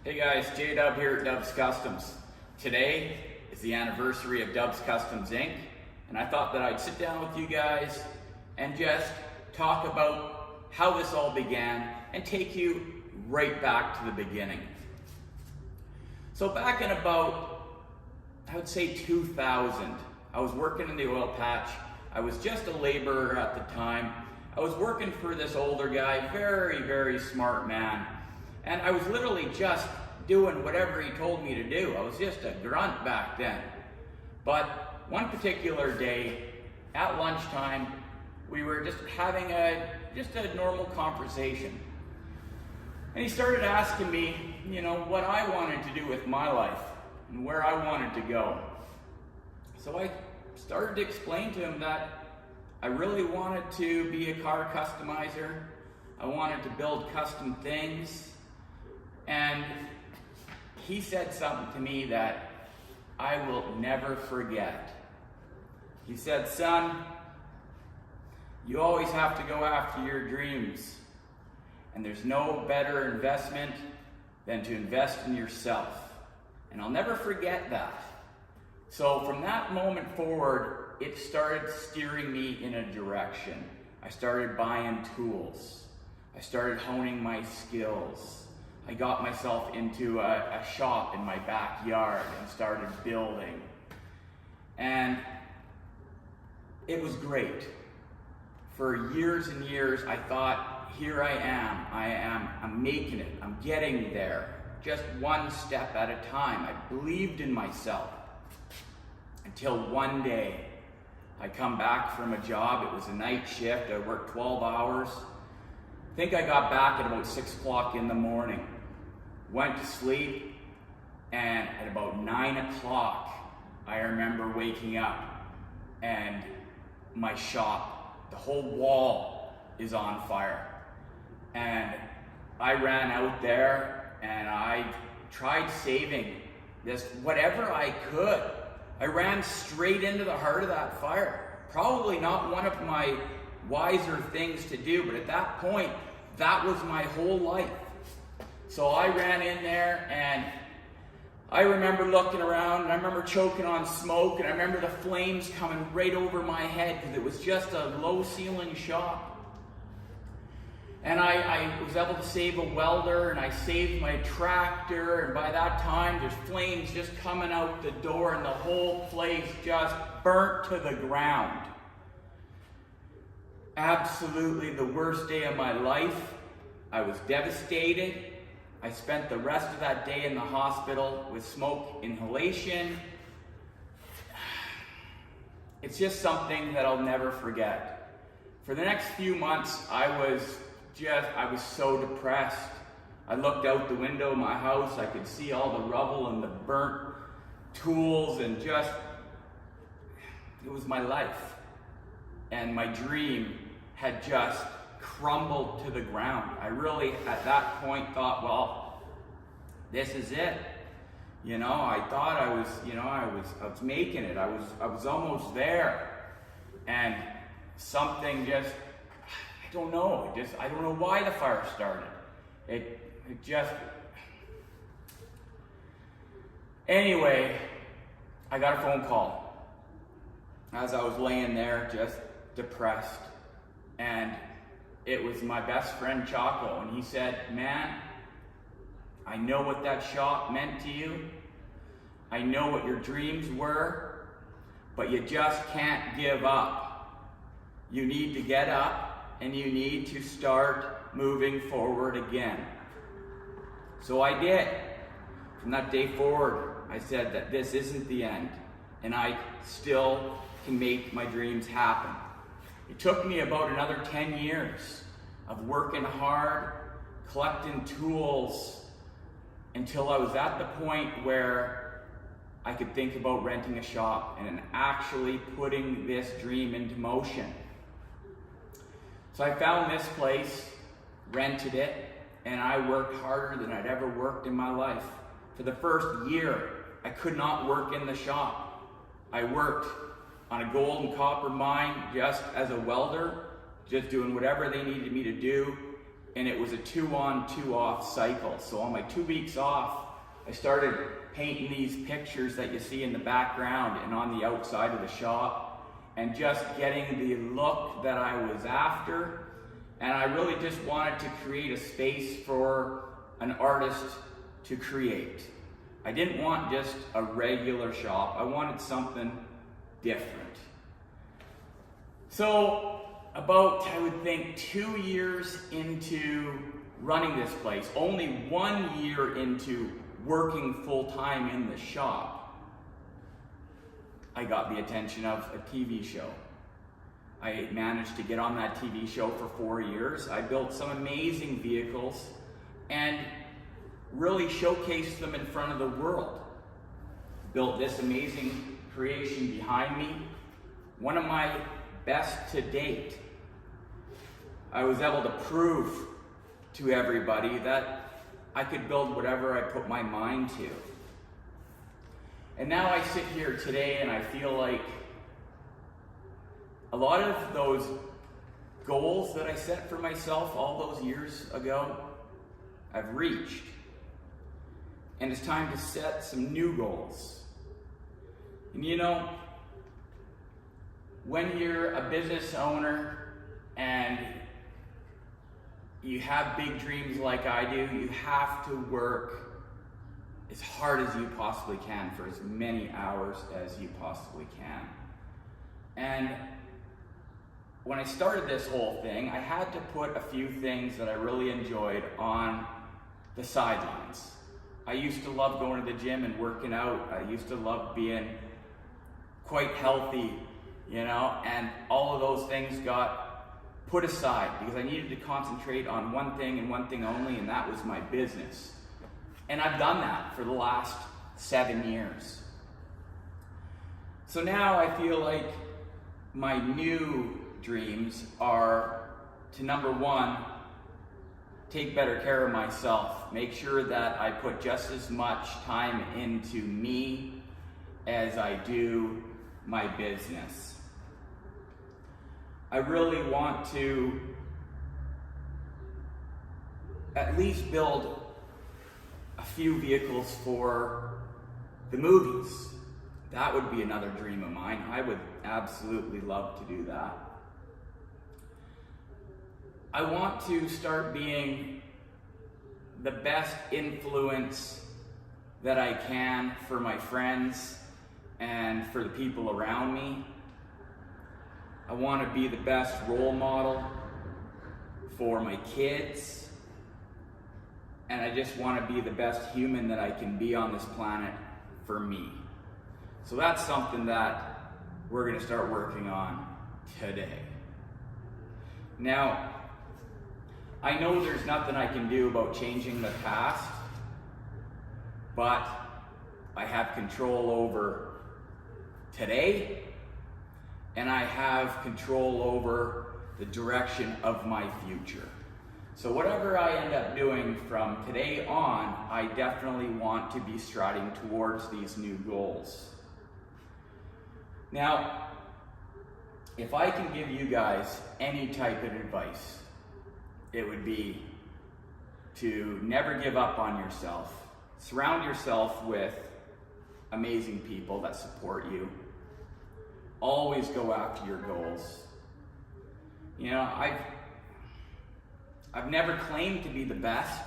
Hey guys, J-Dub here at Dubs Kustoms. Today is the anniversary of Dubs Kustoms Inc. And I thought that I'd sit down with you guys and just talk about how this all began and take you right back to the beginning. So back in about, I would say 2000, I was working in the oil patch. I was just a laborer at the time. I was working for this older guy, very, very smart man. And I was literally just doing whatever he told me to do. I was just a grunt back then. But one particular day, at lunchtime, we were just having a normal conversation. And he started asking me, what I wanted to do with my life and where I wanted to go. So I started to explain to him that I really wanted to be a car customizer. I wanted to build custom things. And he said something to me that I will never forget. He said, "Son, you always have to go after your dreams. And there's no better investment than to invest in yourself." And I'll never forget that. So from that moment forward, it started steering me in a direction. I started buying tools. I started honing my skills. I got myself into a shop in my backyard and started building. And it was great. For years and years, I thought, here I'm making it, I'm getting there. Just one step at a time. I believed in myself. Until one day, I come back from a job. It was a night shift. I worked 12 hours. I think I got back at about 6 o'clock in the morning. Went to sleep, and at about 9 o'clock, I remember waking up, and my shop, the whole wall is on fire. And I ran out there, and I tried saving this, whatever I could. I ran straight into the heart of that fire. Probably not one of my wiser things to do, but at that point, that was my whole life. So I ran in there, and I remember looking around, and I remember choking on smoke, and I remember the flames coming right over my head because it was just a low ceiling shop. And I was able to save a welder, and I saved my tractor, and by that time there's flames just coming out the door, and the whole place just burnt to the ground. Absolutely the worst day of my life. I was devastated. I spent the rest of that day in the hospital with smoke inhalation. It's just something that I'll never forget. For the next few months, I was so depressed. I looked out the window of my house. I could see all the rubble and the burnt tools, and it was my life. And my dream had just crumbled to the ground. I really, at that point, thought, well, this is it. I thought I was making it. I was almost there. And something just, I don't know why the fire started. Anyway, I got a phone call as I was laying there, just depressed. And it was my best friend Chaco, and he said, "Man, I know what that shop meant to you. I know what your dreams were, but you just can't give up. You need to get up, and you need to start moving forward again." So I did. From that day forward, I said that this isn't the end, and I still can make my dreams happen. It took me about another 10 years of working hard, collecting tools, until I was at the point where I could think about renting a shop and actually putting this dream into motion. So I found this place, rented it, and I worked harder than I'd ever worked in my life. For the first year, I could not work in the shop. I worked on a gold and copper mine just as a welder, just doing whatever they needed me to do. and it was a 2-on, 2-off cycle. So on my 2 weeks off, I started painting these pictures that you see in the background and on the outside of the shop, and just getting the look that I was after. And I really just wanted to create a space for an artist to create. I didn't want just a regular shop. I wanted something different. So about, I would think, 2 years into running this place, only 1 year into working full-time in the shop, I got the attention of a TV show. I managed to get on that TV show for 4 years. I built some amazing vehicles and really showcased them in front of the world. Built this amazing creation behind me, one of my best to date. I was able to prove to everybody that I could build whatever I put my mind to. And now I sit here today and I feel like a lot of those goals that I set for myself all those years ago, I've reached. And it's time to set some new goals. And you know, when you're a business owner and you have big dreams like I do, you have to work as hard as you possibly can for as many hours as you possibly can. And when I started this whole thing, I had to put a few things that I really enjoyed on the sidelines. I used to love going to the gym and working out. I used to love being quite healthy, you know, and all of those things got put aside because I needed to concentrate on one thing and one thing only, and that was my business. And I've done that for the last 7 years. So now I feel like my new dreams are to, number one, take better care of myself. Make sure that I put just as much time into me as I do my business. I really want to at least build a few vehicles for the movies. That would be another dream of mine. I would absolutely love to do that. I want to start being the best influence that I can for my friends and for the people around me. I want to be the best role model for my kids. And I just want to be the best human that I can be on this planet for me. So that's something that we're going to start working on today. Now, I know there's nothing I can do about changing the past, but I have control over today, and I have control over the direction of my future. So whatever I end up doing from today on, I definitely want to be striding towards these new goals. Now, if I can give you guys any type of advice, it would be to never give up on yourself. Surround yourself with amazing people that support you. Always go after your goals. You know, I've never claimed to be the best.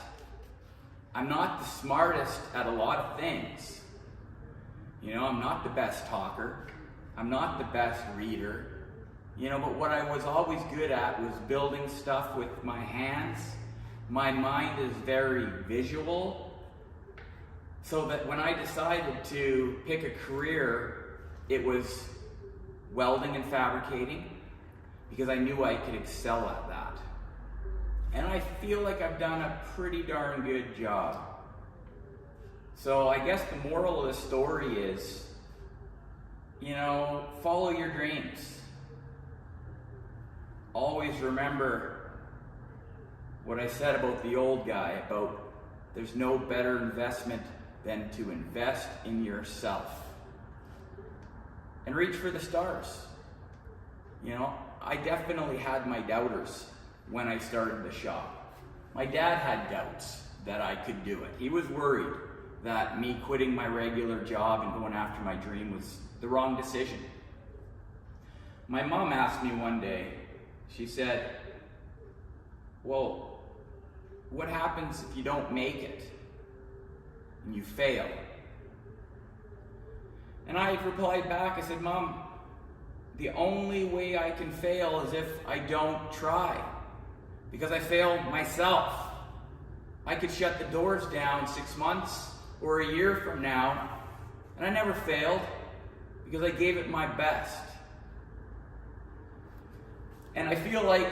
I'm not the smartest at a lot of things. You know, I'm not the best talker. I'm not the best reader. You know, but what I was always good at was building stuff with my hands. My mind is very visual. So that when I decided to pick a career, it was welding and fabricating, because I knew I could excel at that. And I feel like I've done a pretty darn good job. So I guess the moral of the story is, you know, follow your dreams. Always remember what I said about the old guy, about there's no better investment than to invest in yourself. And reach for the stars. You know, I definitely had my doubters when I started the shop. My dad had doubts that I could do it. He was worried that me quitting my regular job and going after my dream was the wrong decision. My mom asked me one day, she said, well, what happens if you don't make it and you fail? And I replied back, I said, Mom, the only way I can fail is if I don't try, because I failed myself. I could shut the doors down 6 months or a year from now, and I never failed because I gave it my best. And I feel like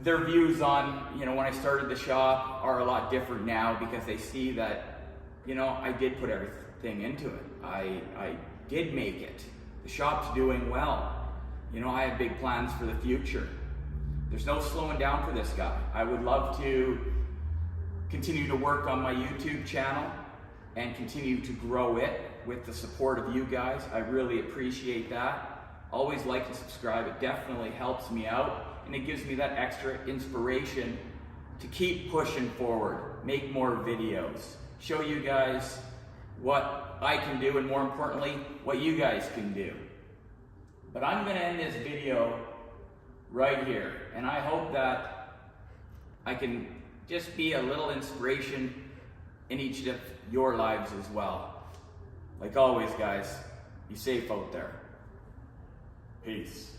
their views on, when I started the shop are a lot different now, because they see that, I did put everything into it. I did make it. The shop's doing well. I have big plans for the future. There's no slowing down for this guy. I would love to continue to work on my YouTube channel and continue to grow it with the support of you guys. I really appreciate that. Always like and subscribe. It definitely helps me out, and it gives me that extra inspiration to keep pushing forward, make more videos, show you guys what I can do, and more importantly, what you guys can do. But I'm going to end this video right here, and I hope that I can just be a little inspiration in each of your lives as well. Like always, guys, be safe out there. Peace.